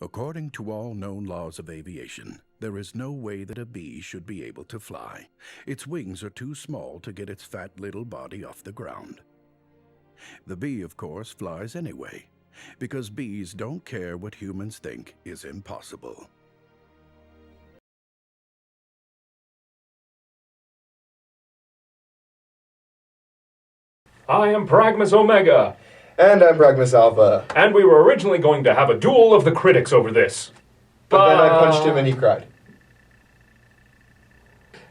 According to all known laws of aviation, there is no way that a bee should be able to fly. Its wings are too small to get its fat little body off the ground. The bee, of course, flies anyway, because bees don't care what humans think is impossible. I am Pragmus Omega. And I'm Pragmus Alpha. And we were originally going to have a duel of the critics over this. But then I punched him and he cried.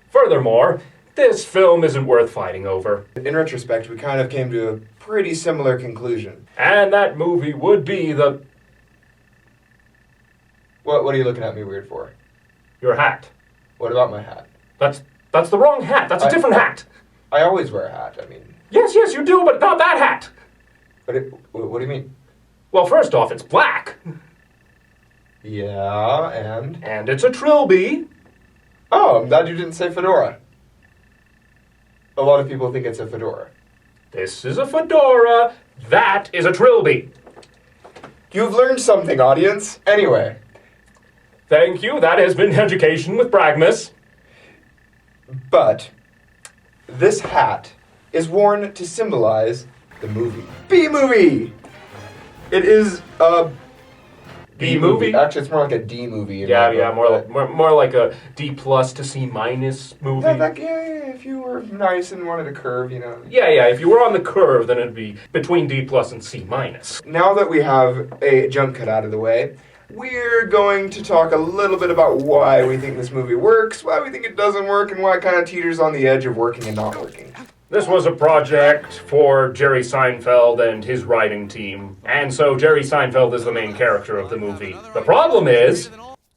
Furthermore, this film isn't worth fighting over. In retrospect, we kind of came to a pretty similar conclusion. And that movie would be the... What are you looking at me weird for? Your hat. What about my hat? That's the wrong hat. That's a different hat. I always wear a hat, I mean... Yes, you do, but not that hat. What do you mean? Well, first off, it's black. Yeah, and? And it's a trilby. Oh, I'm glad you didn't say fedora. A lot of people think it's a fedora. This is a fedora. That is a trilby. You've learned something, audience. Anyway. Thank you. That has been Education with Pragmus. But this hat is worn to symbolize the movie. B-movie! It is a B-movie? Actually, it's more like a D movie. Yeah, more like a D plus to C minus movie. Yeah, if you were nice and wanted a curve, you know. Yeah, if you were on the curve, then it'd be between D plus and C minus. Now that we have a jump cut out of the way, we're going to talk a little bit about why we think this movie works, why we think it doesn't work, and why it kind of teeters on the edge of working and not working. This was a project for Jerry Seinfeld and his writing team, and so Jerry Seinfeld is the main character of the movie. The problem is...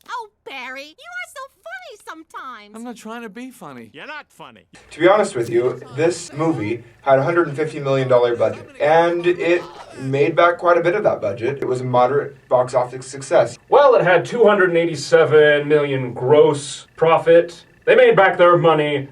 Oh, Barry, you are so funny sometimes. I'm not trying to be funny. You're not funny. To be honest with you, this movie had a $150 million budget, and it made back quite a bit of that budget. It was a moderate box office success. Well, it had $287 million gross profit. They made back their money,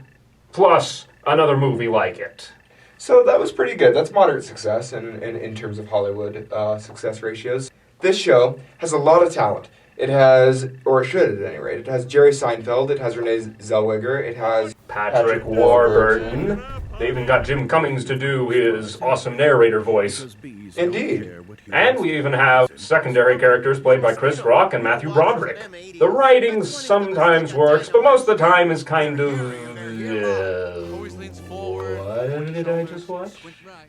plus another movie like it. So that was pretty good. That's moderate success in terms of Hollywood success ratios. This show has a lot of talent. It has, or it should at any rate, it has Jerry Seinfeld, it has Renee Zellweger, it has Patrick Warburton. They even got Jim Cummings to do his awesome narrator voice. Indeed. And we even have secondary characters played by Chris Rock and Matthew Broderick. The writing sometimes works, but most of the time is kind of... What did I just watch?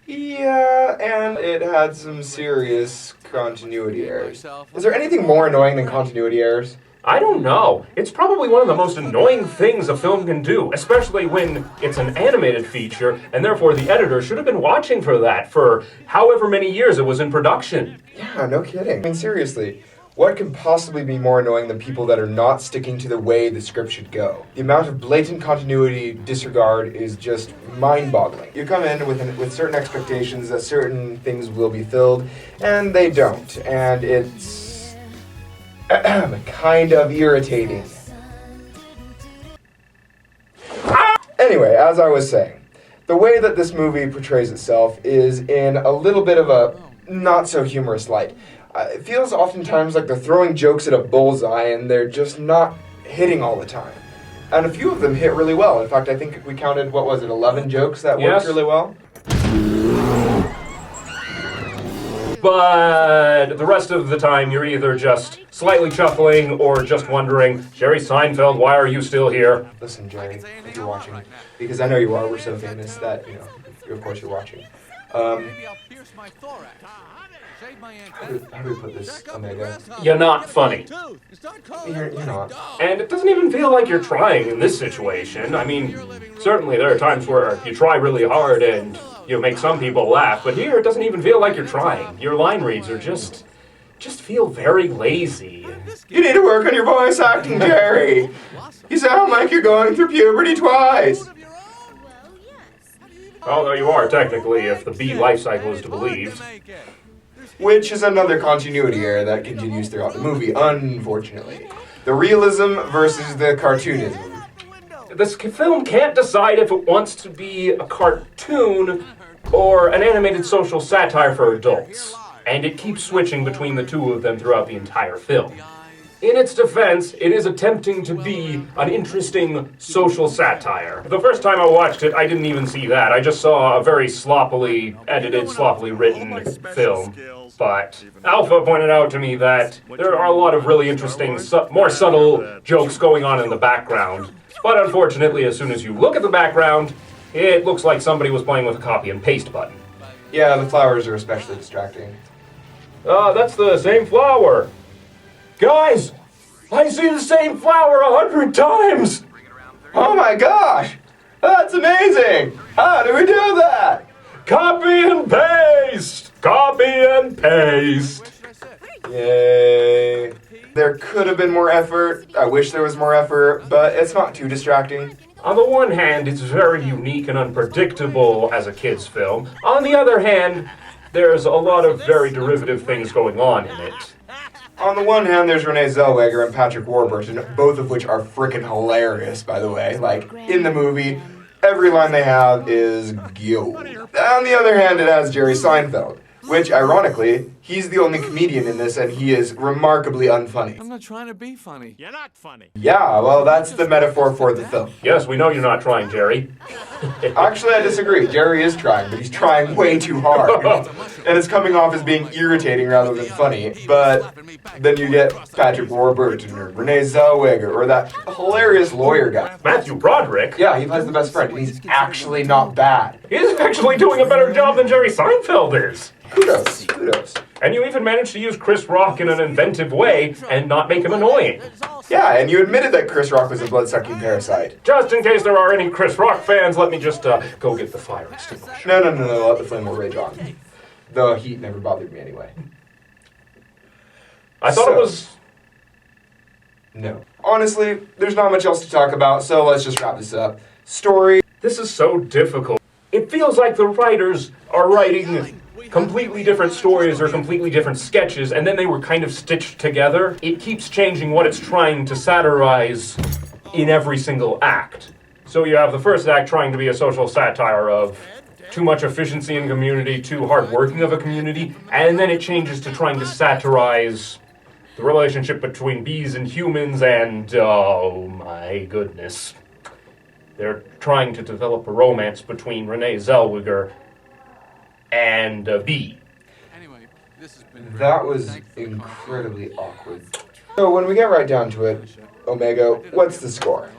Yeah, and it had some serious continuity errors. Is there anything more annoying than continuity errors? I don't know. It's probably one of the most annoying things a film can do, especially when it's an animated feature, and therefore the editor should have been watching for that for however many years it was in production. Yeah, no kidding. I mean, seriously. What could possibly be more annoying than people that are not sticking to the way the script should go? The amount of blatant continuity disregard is just mind-boggling. You come in with certain expectations that certain things will be filled, and they don't. And it's kind of irritating. Anyway, as I was saying, the way that this movie portrays itself is in a little bit of a not-so-humorous light. It feels oftentimes like they're throwing jokes at a bullseye and they're just not hitting all the time. And a few of them hit really well. In fact, I think we counted, 11 jokes that worked really well? But the rest of the time you're either just slightly chuckling or just wondering, Jerry Seinfeld, why are you still here? Listen, Jerry, if you're watching, because I know you are, we're so famous that, of course you're watching. How do we put this, Omega? You're not funny. You're not. And it doesn't even feel like you're trying in this situation. I mean, certainly there are times where you try really hard and you make some people laugh, but here it doesn't even feel like you're trying. Your line reads are just feel very lazy. You need to work on your voice acting, Jerry. You sound like you're going through puberty twice. Although you are technically, if the bee life cycle is to believe. Which is another continuity error that continues throughout the movie, unfortunately. The realism versus the cartoonism. This film can't decide if it wants to be a cartoon or an animated social satire for adults. and it keeps switching between the two of them throughout the entire film. In its defense, it is attempting to be an interesting social satire. The first time I watched it, I didn't even see that. I just saw a very sloppily edited, sloppily written film. But Alpha pointed out to me that there are a lot of really interesting, more subtle jokes going on in the background. But unfortunately, as soon as you look at the background, it looks like somebody was playing with a copy and paste button. Yeah, the flowers are especially distracting. That's the same flower. Guys, I see the same flower 100 times! Oh my gosh! That's amazing! How do we do that? Copy and paste! Copy and paste! Yay. There could have been more effort. I wish there was more effort, but it's not too distracting. On the one hand, it's very unique and unpredictable as a kid's film. On the other hand, there's a lot of very derivative things going on in it. On the one hand, there's Renee Zellweger and Patrick Warburton, both of which are freaking hilarious, by the way. Like, in the movie, every line they have is gyo. On the other hand, it has Jerry Seinfeld, which, ironically, he's the only comedian in this, and he is remarkably unfunny. I'm not trying to be funny. You're not funny. Yeah, well, that's the metaphor for the film. Yes, we know you're not trying, Jerry. Actually, I disagree. Jerry is trying, but he's trying way too hard. And it's coming off as being irritating rather than funny. But then you get Patrick Warburton or Renee Zellweger or that hilarious lawyer guy. Matthew Broderick? Yeah, he plays the best friend, and he's actually not bad. He's actually doing a better job than Jerry Seinfeld is. Kudos, kudos. And you even managed to use Chris Rock in an inventive way and not make him annoying. Yeah, and you admitted that Chris Rock was a blood-sucking parasite. Just in case there are any Chris Rock fans, let me just go get the fire extinguisher. No, let the flame will rage on. The heat never bothered me anyway. I thought it was... No. Honestly, there's not much else to talk about, so let's just wrap this up. Story. This is so difficult. It feels like the writers are writing completely different stories or completely different sketches, and then they were kind of stitched together. It keeps changing what it's trying to satirize in every single act. So you have the first act trying to be a social satire of too much efficiency in community, too hard working of a community, and then it changes to trying to satirize the relationship between bees and humans, and oh my goodness. They're trying to develop a romance between Renee Zellweger and a bee. Anyway, this has been That was incredibly awkward. So when we get right down to it, Omega, what's the score?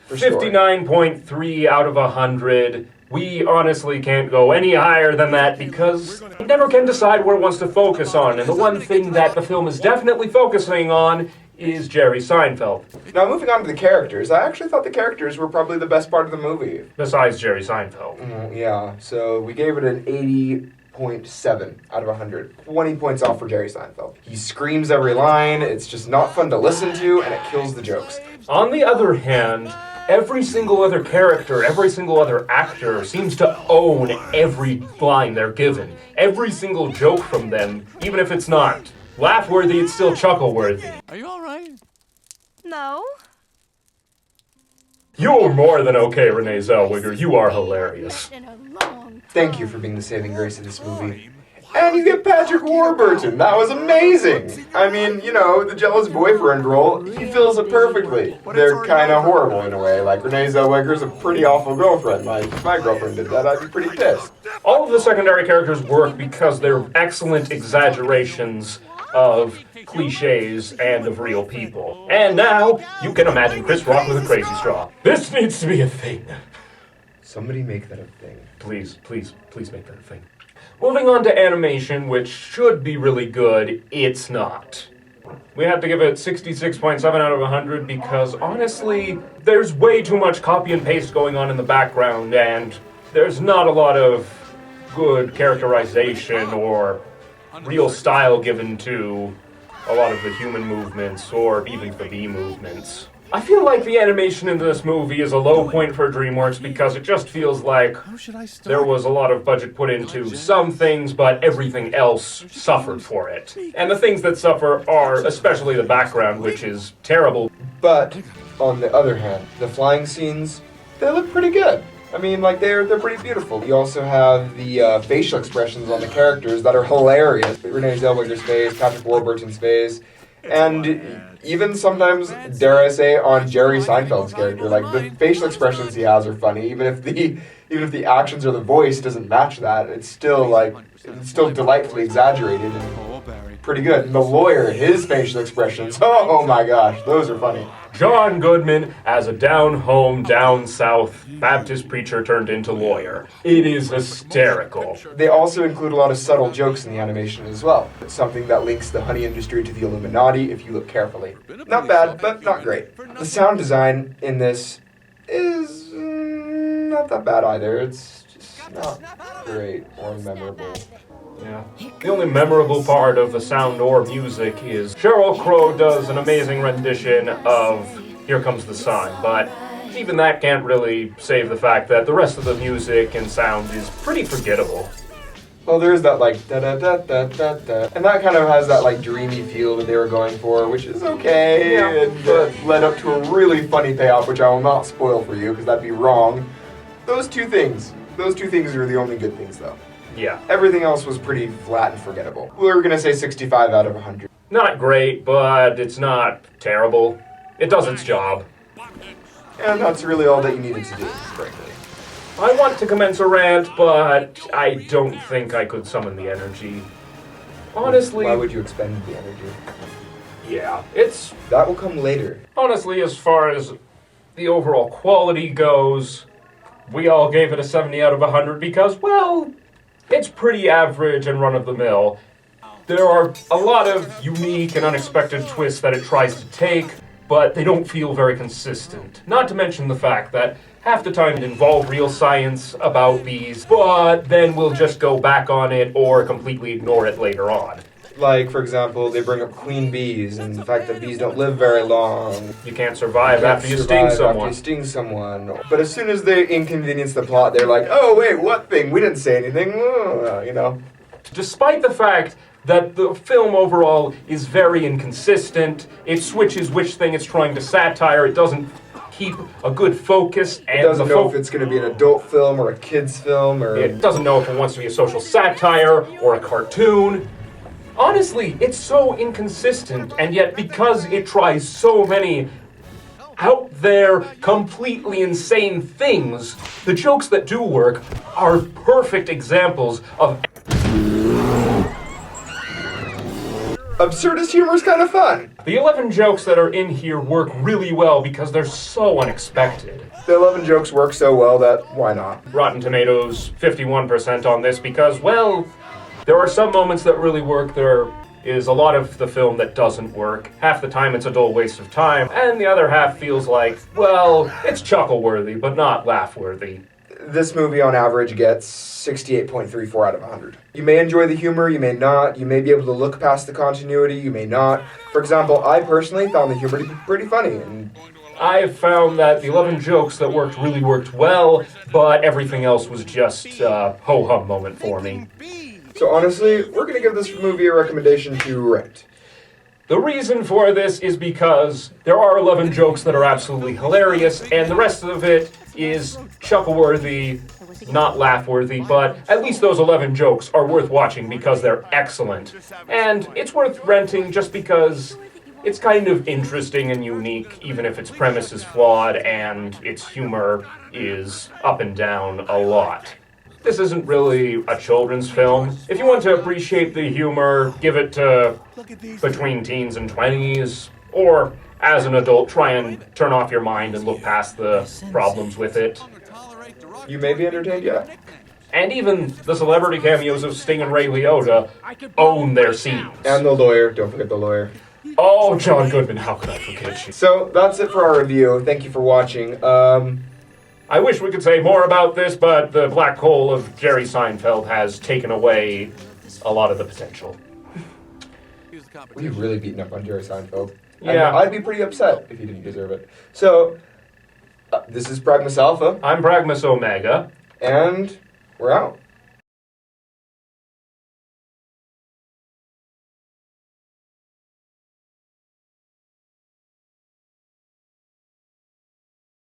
For story? 59.3 out of 100. We honestly can't go any higher than that because it never can decide what it wants to focus on. And the one thing that the film is definitely focusing on is Jerry Seinfeld. Now moving on to the characters, I actually thought the characters were probably the best part of the movie. Besides Jerry Seinfeld. Yeah, so we gave it an 80.7 out of 100. 20 points off for Jerry Seinfeld. He screams every line, it's just not fun to listen to, and it kills the jokes. On the other hand, every single other character, every single other actor seems to own every line they're given. Every single joke from them, even if it's not laugh-worthy, it's still chuckle-worthy. Are you all right? No? You're more than okay, Renee Zellweger. You are hilarious. Thank you for being the saving grace of this movie. And you get Patrick Warburton. That was amazing. I mean, you know, the jealous boyfriend role, he fills it perfectly. They're kind of horrible in a way. Like, Renee Zellweger's a pretty awful girlfriend. If my girlfriend did that, I'd be pretty pissed. All of the secondary characters work because they're excellent exaggerations of cliches and of real people. And now, you can imagine Chris Rock with a crazy straw. This needs to be a thing. Somebody make that a thing. Please, please, please make that a thing. Moving on to animation, which should be really good, it's not. We have to give it 66.7 out of 100 because, honestly, there's way too much copy and paste going on in the background, and there's not a lot of good characterization or real style given to a lot of the human movements or even the bee movements. I feel like the animation in this movie is a low point for DreamWorks because it just feels like there was a lot of budget put into some things, but everything else suffered for it. And the things that suffer are especially the background, which is terrible. But, on the other hand, the flying scenes, they look pretty good. I mean, like, they're pretty beautiful. You also have the facial expressions on the characters that are hilarious. Renee Zellweger's face, Patrick Warburton's face, and even sometimes, dare I say, on Jerry Seinfeld's character. Like, the facial expressions he has are funny, even if the actions or the voice doesn't match that. It's still delightfully exaggerated and pretty good. And the lawyer, his facial expressions, oh my gosh, those are funny. John Goodman as a down-home, down-south Baptist preacher turned into lawyer. It is hysterical. They also include a lot of subtle jokes in the animation as well. It's something that links the honey industry to the Illuminati if you look carefully. Not bad, but not great. The sound design in this is not that bad either. It's just not great or memorable. Yeah. The only memorable part of the sound or music is Sheryl Crow does an amazing rendition of Here Comes the Sun, but even that can't really save the fact that the rest of the music and sound is pretty forgettable. Well, there's that, like, da-da-da-da-da-da, and that kind of has that, like, dreamy feel that they were going for, which is okay, and led up to a really funny payoff, which I will not spoil for you, because that'd be wrong. Those two things are the only good things, though. Yeah. Everything else was pretty flat and forgettable. We're gonna say 65 out of 100. Not great, but it's not terrible. It does its job. And that's really all that you needed to do, frankly. I want to commence a rant, but I don't think I could summon the energy. Honestly... Why would you expend the energy? Yeah, That will come later. honestly, as far as the overall quality goes, we all gave it a 70 out of 100 because, well... it's pretty average and run-of-the-mill. There are a lot of unique and unexpected twists that it tries to take, but they don't feel very consistent. Not to mention the fact that half the time it involves real science about bees, but then we'll just go back on it or completely ignore it later on. Like, for example, they bring up queen bees and the fact that bees don't live very long. You can't survive after you sting someone. But as soon as they inconvenience the plot, they're like, oh, wait, what thing? We didn't say anything. You know. Despite the fact that the film overall is very inconsistent, it switches which thing it's trying to satire, it doesn't keep a good focus. And it doesn't know if it's going to be an adult film or a kid's film. Or it doesn't know if it wants to be a social satire or a cartoon. Honestly, it's so inconsistent, and yet because it tries so many out there, completely insane things, the jokes that do work are perfect examples of... absurdist humor is kind of fun. The 11 jokes that are in here work really well because they're so unexpected. The 11 jokes work so well that why not? Rotten Tomatoes, 51% on this because, well... there are some moments that really work. There is a lot of the film that doesn't work. Half the time it's a dull waste of time, and the other half feels like, well, it's chuckle-worthy, but not laugh-worthy. This movie, on average, gets 68.34 out of 100. You may enjoy the humor, you may not. You may be able to look past the continuity, you may not. For example, I personally found the humor to be pretty funny. And I found that the 11 jokes that really worked well, but everything else was just a ho-hum moment for me. So honestly, we're going to give this movie a recommendation to rent. The reason for this is because there are 11 jokes that are absolutely hilarious, and the rest of it is chuckle-worthy, not laugh-worthy, but at least those 11 jokes are worth watching because they're excellent. And it's worth renting just because it's kind of interesting and unique, even if its premise is flawed and its humor is up and down a lot. This isn't really a children's film. If you want to appreciate the humor, give it to between teens and 20s, or as an adult, try and turn off your mind and look past the problems with it. You may be entertained, yeah. And even the celebrity cameos of Sting and Ray Liotta own their scenes. And the lawyer, don't forget the lawyer. Oh, John Goodman, how could I forget you? So, that's it for our review. Thank you for watching. I wish we could say more about this, but the black hole of Jerry Seinfeld has taken away a lot of the potential. We've really beaten up on Jerry Seinfeld. Yeah. And I'd be pretty upset if he didn't deserve it. So, this is Pragmus Alpha. I'm Pragmus Omega. And we're out.